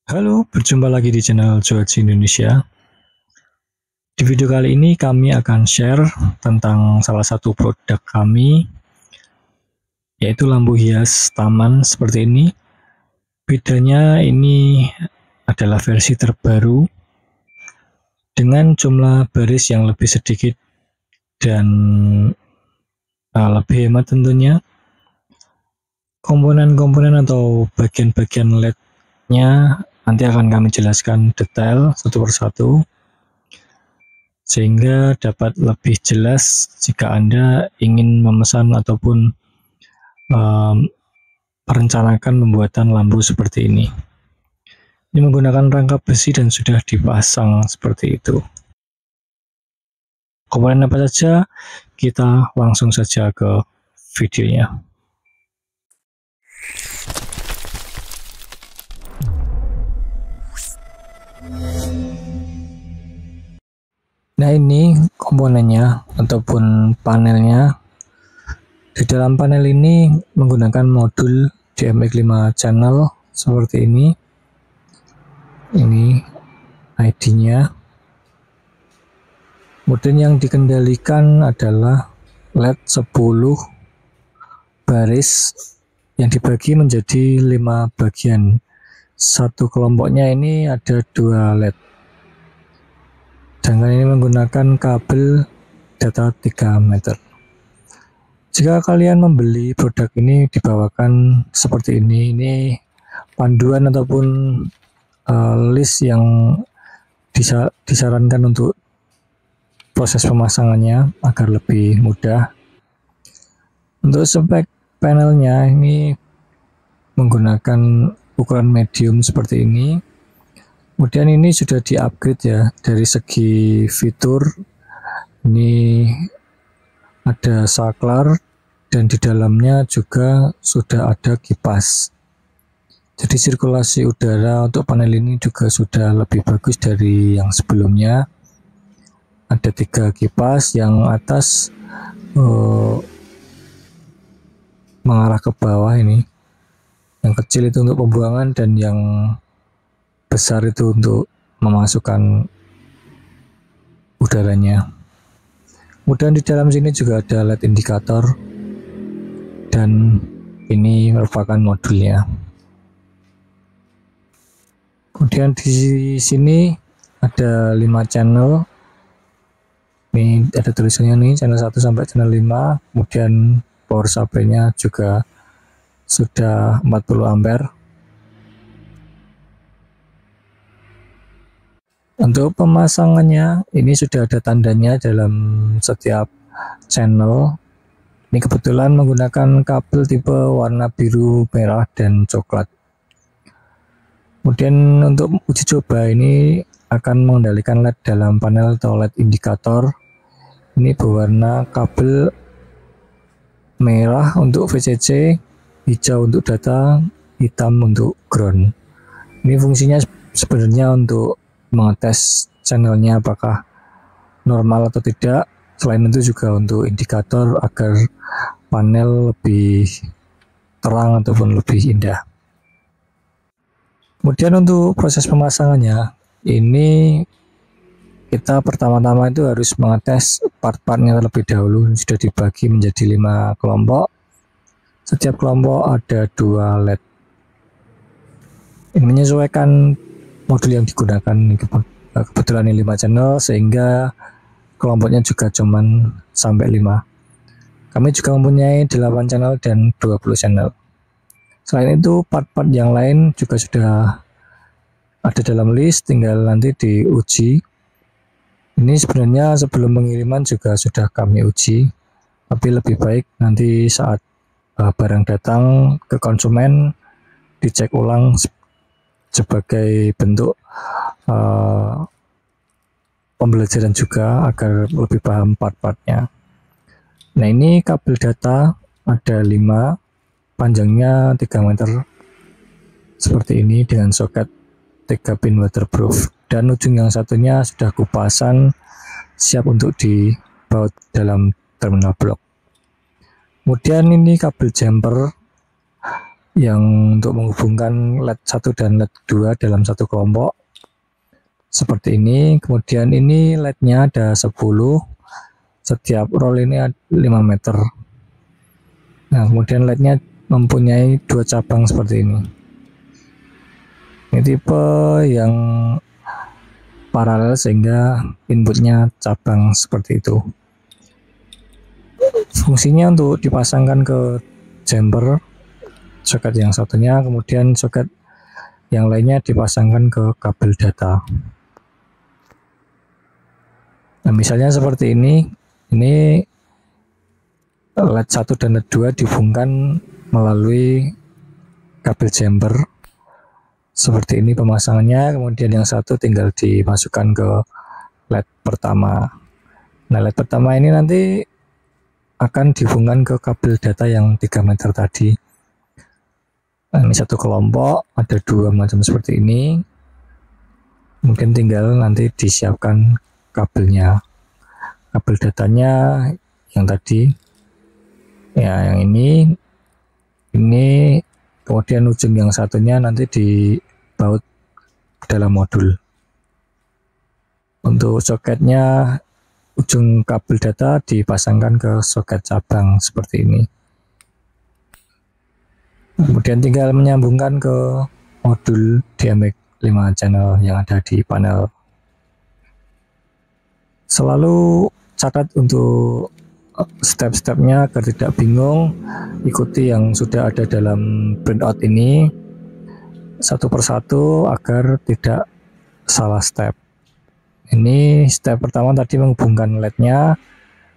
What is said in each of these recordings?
Halo, berjumpa lagi di channel Cuaci Indonesia. Di video kali ini kami akan share tentang salah satu produk kami, yaitu lampu hias taman seperti ini. Bedanya ini adalah versi terbaru dengan jumlah baris yang lebih sedikit dan lebih hemat tentunya. Komponen-komponen atau bagian-bagian LED-nya nanti akan kami jelaskan detail satu persatu, sehingga dapat lebih jelas jika Anda ingin memesan ataupun merencanakan pembuatan lampu seperti ini. Ini menggunakan rangka besi dan sudah dipasang seperti itu. Komponen apa saja? Kita langsung saja ke videonya. Nah, ini komponennya ataupun panelnya. Di dalam panel ini menggunakan modul DMX5 channel seperti ini. Ini ID-nya. Kemudian yang dikendalikan adalah LED 10 baris yang dibagi menjadi 5 bagian. Satu kelompoknya ini ada 2 LED. Sedangkan ini menggunakan kabel data 3 meter. Jika kalian membeli produk ini dibawakan seperti ini panduan ataupun list yang disarankan untuk proses pemasangannya agar lebih mudah. Untuk spek panelnya ini menggunakan ukuran medium seperti ini. Kemudian ini sudah di-upgrade ya dari segi fitur. Ini ada saklar dan di dalamnya juga sudah ada kipas. Jadi sirkulasi udara untuk panel ini juga sudah lebih bagus dari yang sebelumnya. Ada 3 kipas, yang atas mengarah ke bawah ini. Yang kecil itu untuk pembuangan dan yang besar itu untuk memasukkan udaranya. Kemudian di dalam sini juga ada LED indikator dan ini merupakan modulnya. Kemudian di sini ada 5 channel. Ini ada tulisannya nih, channel 1 sampai channel 5. Kemudian power supply-nya juga sudah 40 ampere. Untuk pemasangannya ini sudah ada tandanya dalam setiap channel. Ini kebetulan menggunakan kabel tipe warna biru, merah, dan coklat. Kemudian untuk uji coba ini akan mengendalikan LED dalam panel atau LED indikator. Ini berwarna kabel merah untuk VCC, hijau untuk data, hitam untuk ground. Ini fungsinya sebenarnya untuk mengetes channelnya apakah normal atau tidak. Selain itu juga untuk indikator agar panel lebih terang ataupun lebih indah. Kemudian untuk proses pemasangannya, ini kita pertama-tama itu harus mengetes part-partnya terlebih dahulu. Sudah dibagi menjadi 5 kelompok. Setiap kelompok ada 2 LED. Ini menyesuaikan modul yang digunakan. Kebetulan ini 5 channel sehingga kelompoknya juga cuman sampai 5. Kami juga mempunyai 8 channel dan 20 channel. Selain itu part-part yang lain juga sudah ada dalam list, tinggal nanti diuji. Ini sebenarnya sebelum pengiriman juga sudah kami uji, tapi lebih baik nanti saat barang datang ke konsumen dicek ulang sebagai bentuk pembelajaran juga agar lebih paham part-partnya. Nah, ini kabel data ada 5, panjangnya 3 meter seperti ini dengan soket 3 pin waterproof, dan ujung yang satunya sudah kupasan siap untuk dibaut dalam terminal blok. Kemudian ini kabel jumper yang untuk menghubungkan LED 1 dan LED 2 dalam satu kelompok seperti ini. Kemudian ini LED-nya ada 10, setiap roll ini 5 meter. Nah, kemudian LED-nya mempunyai 2 cabang seperti ini. Ini tipe yang paralel sehingga inputnya cabang seperti itu. Fungsinya untuk dipasangkan ke jumper soket yang satunya, kemudian soket yang lainnya dipasangkan ke kabel data. Nah, misalnya seperti ini LED 1 dan LED 2 dihubungkan melalui kabel jumper seperti ini pemasangannya, kemudian yang satu tinggal dimasukkan ke LED pertama. Nah, LED pertama ini nanti akan dihubungkan ke kabel data yang 3 meter tadi. Nah, ini satu kelompok, ada 2 macam seperti ini. Mungkin tinggal nanti disiapkan kabelnya. Kabel datanya yang tadi, ya yang ini, kemudian ujung yang satunya nanti dibaut dalam modul. Untuk soketnya, ujung kabel data dipasangkan ke soket cabang seperti ini. Kemudian tinggal menyambungkan ke modul DMX 5 channel yang ada di panel. Selalu catat untuk step-stepnya agar tidak bingung, ikuti yang sudah ada dalam printout ini satu persatu agar tidak salah step. Ini step pertama tadi menghubungkan LED-nya,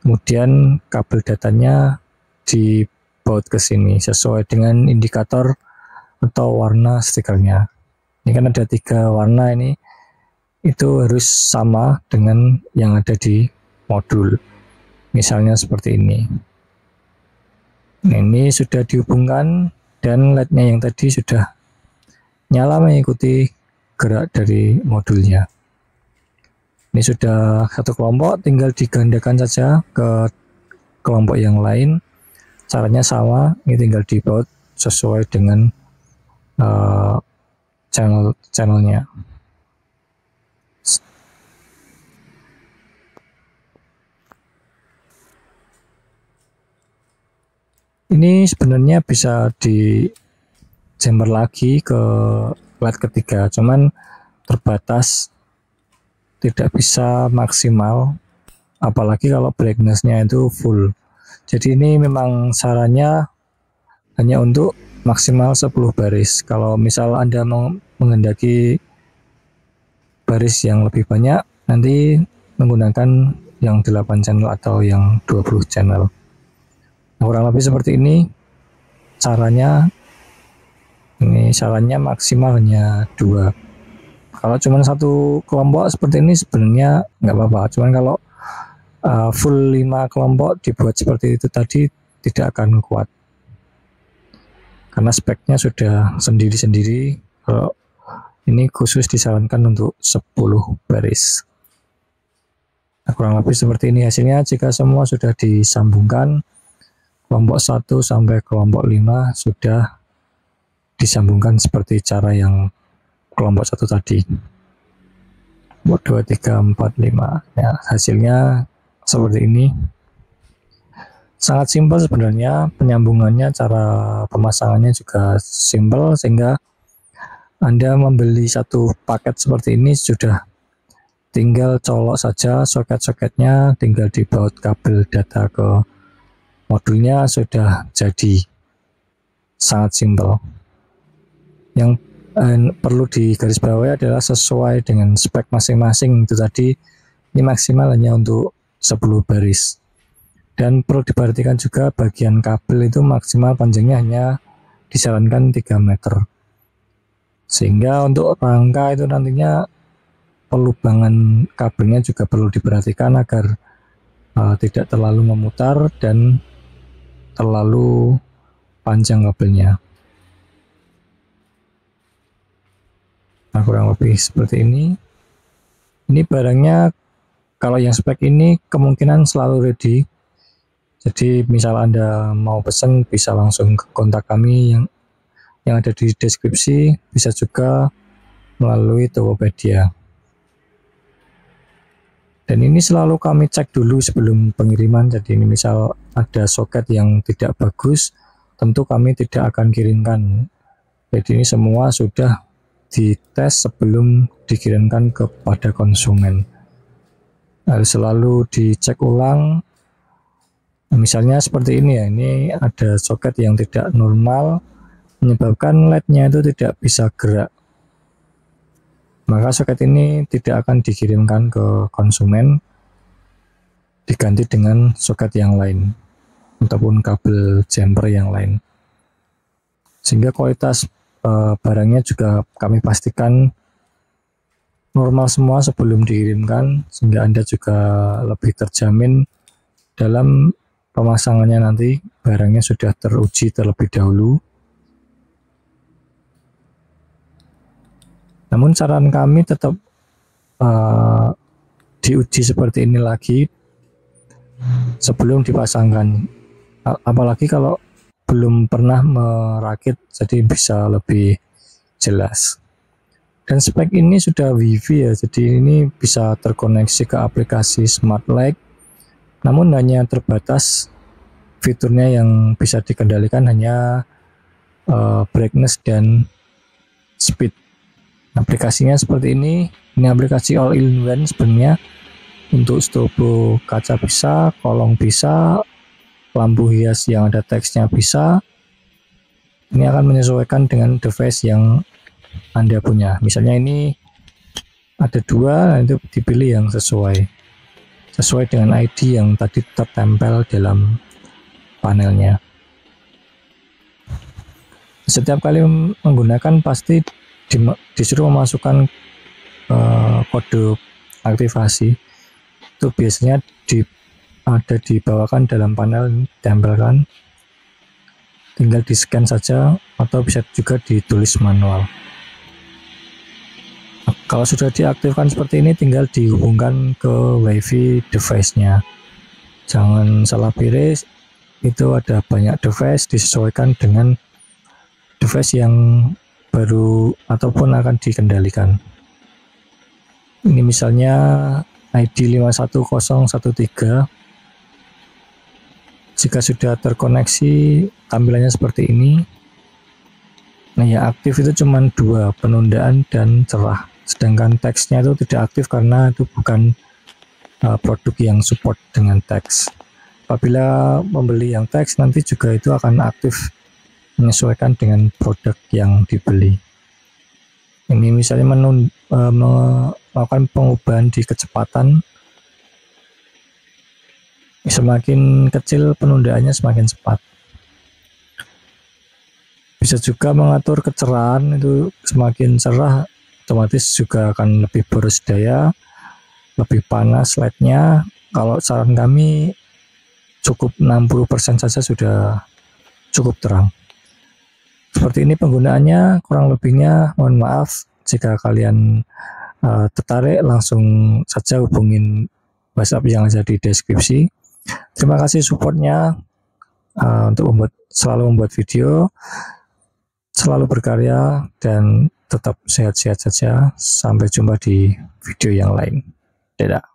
kemudian kabel datanya dibaut ke sini sesuai dengan indikator atau warna stikernya. Ini kan ada 3 warna, ini itu harus sama dengan yang ada di modul. Misalnya seperti ini. Nah, ini sudah dihubungkan dan LED-nya yang tadi sudah nyala mengikuti gerak dari modulnya. Ini sudah satu kelompok, tinggal digandakan saja ke kelompok yang lain. Caranya sama, ini tinggal dibaut sesuai dengan channelnya. Ini sebenarnya bisa di jumper lagi ke LED ketiga, cuman terbatas, tidak bisa maksimal, apalagi kalau brightness-nya itu full. Jadi ini memang sarannya hanya untuk maksimal 10 baris. Kalau misal Anda mau menghendaki baris yang lebih banyak, nanti menggunakan yang 8 channel atau yang 20 channel. Nah, kurang lebih seperti ini caranya. Ini sarannya maksimal hanya 2. Kalau cuma satu kelompok seperti ini sebenarnya nggak apa-apa. Cuman kalau full 5 kelompok dibuat seperti itu tadi tidak akan kuat. Karena speknya sudah sendiri-sendiri. Kalau ini khusus disarankan untuk 10 baris. Nah, kurang lebih seperti ini hasilnya jika semua sudah disambungkan. Kelompok 1 sampai kelompok 5 sudah disambungkan seperti cara yang kelompok 1 tadi. 2, 3, 4, 5. Ya, hasilnya seperti ini. Sangat simpel sebenarnya penyambungannya, cara pemasangannya juga simpel, sehingga Anda membeli satu paket seperti ini sudah tinggal colok saja soket-soketnya, tinggal dibaut kabel data ke modulnya, sudah jadi. Sangat simpel. Yang perlu digarisbawahi adalah sesuai dengan spek masing-masing itu tadi. Ini maksimal hanya untuk 10 baris. Dan perlu diperhatikan juga bagian kabel itu maksimal panjangnya hanya disarankan 3 meter. Sehingga untuk rangka itu nantinya pelubangan kabelnya juga perlu diperhatikan agar tidak terlalu memutar dan terlalu panjang kabelnya. Nah, kurang lebih seperti ini. Ini barangnya kalau yang spek ini kemungkinan selalu ready. Jadi misal Anda mau pesen bisa langsung kontak kami yang yang ada di deskripsi, bisa juga melalui Tokopedia. Dan ini selalu kami cek dulu sebelum pengiriman. Jadi ini misal ada soket yang tidak bagus, tentu kami tidak akan kirimkan. Jadi ini semua sudah dites sebelum dikirimkan kepada konsumen. Harus selalu dicek ulang. Misalnya seperti ini ya, ini ada soket yang tidak normal, menyebabkan LED-nya itu tidak bisa gerak. Maka soket ini tidak akan dikirimkan ke konsumen, diganti dengan soket yang lain ataupun kabel jumper yang lain. Sehingga kualitas barangnya juga kami pastikan normal semua sebelum dikirimkan, sehingga Anda juga lebih terjamin dalam pemasangannya. Nanti barangnya sudah teruji terlebih dahulu. Namun saran kami tetap diuji seperti ini lagi sebelum dipasangkan, apalagi kalau belum pernah merakit, jadi bisa lebih jelas. Dan spek ini sudah WiFi ya, jadi ini bisa terkoneksi ke aplikasi Smart Light, namun hanya terbatas fiturnya yang bisa dikendalikan hanya brightness dan speed. Aplikasinya seperti ini aplikasi all-in-one sebenarnya. Untuk strobo kaca bisa, kolong bisa, lampu hias yang ada teksnya bisa. Ini akan menyesuaikan dengan device yang Anda punya. Misalnya ini ada 2, itu dipilih yang sesuai dengan ID yang tadi tertempel dalam panelnya. Setiap kali menggunakan pasti disuruh memasukkan kode aktivasi. Itu biasanya ada dibawakan dalam panel, ditempelkan, tinggal di scan saja atau bisa juga ditulis manual. Kalau sudah diaktifkan seperti ini, tinggal dihubungkan ke WiFi device-nya. Jangan salah pilih, itu ada banyak device, disesuaikan dengan device yang baru ataupun akan dikendalikan. Ini misalnya ID 51013. Jika sudah terkoneksi, tampilannya seperti ini. Nah, yang aktif itu cuma 2, penundaan dan cerah. Sedangkan teksnya itu tidak aktif karena itu bukan produk yang support dengan teks. Apabila membeli yang teks, nanti juga itu akan aktif menyesuaikan dengan produk yang dibeli. Ini misalnya melakukan pengubahan di kecepatan, semakin kecil penundaannya semakin cepat. Bisa juga mengatur kecerahan, itu semakin cerah otomatis juga akan lebih boros daya, lebih panas LED-nya. Kalau saran kami cukup 60% saja sudah cukup terang. Seperti ini penggunaannya, kurang lebihnya mohon maaf. Jika kalian tertarik, langsung saja hubungin WhatsApp yang ada di deskripsi. Terima kasih supportnya untuk selalu membuat video, selalu berkarya, dan tetap sehat-sehat saja. Sampai jumpa di video yang lain. Dadah.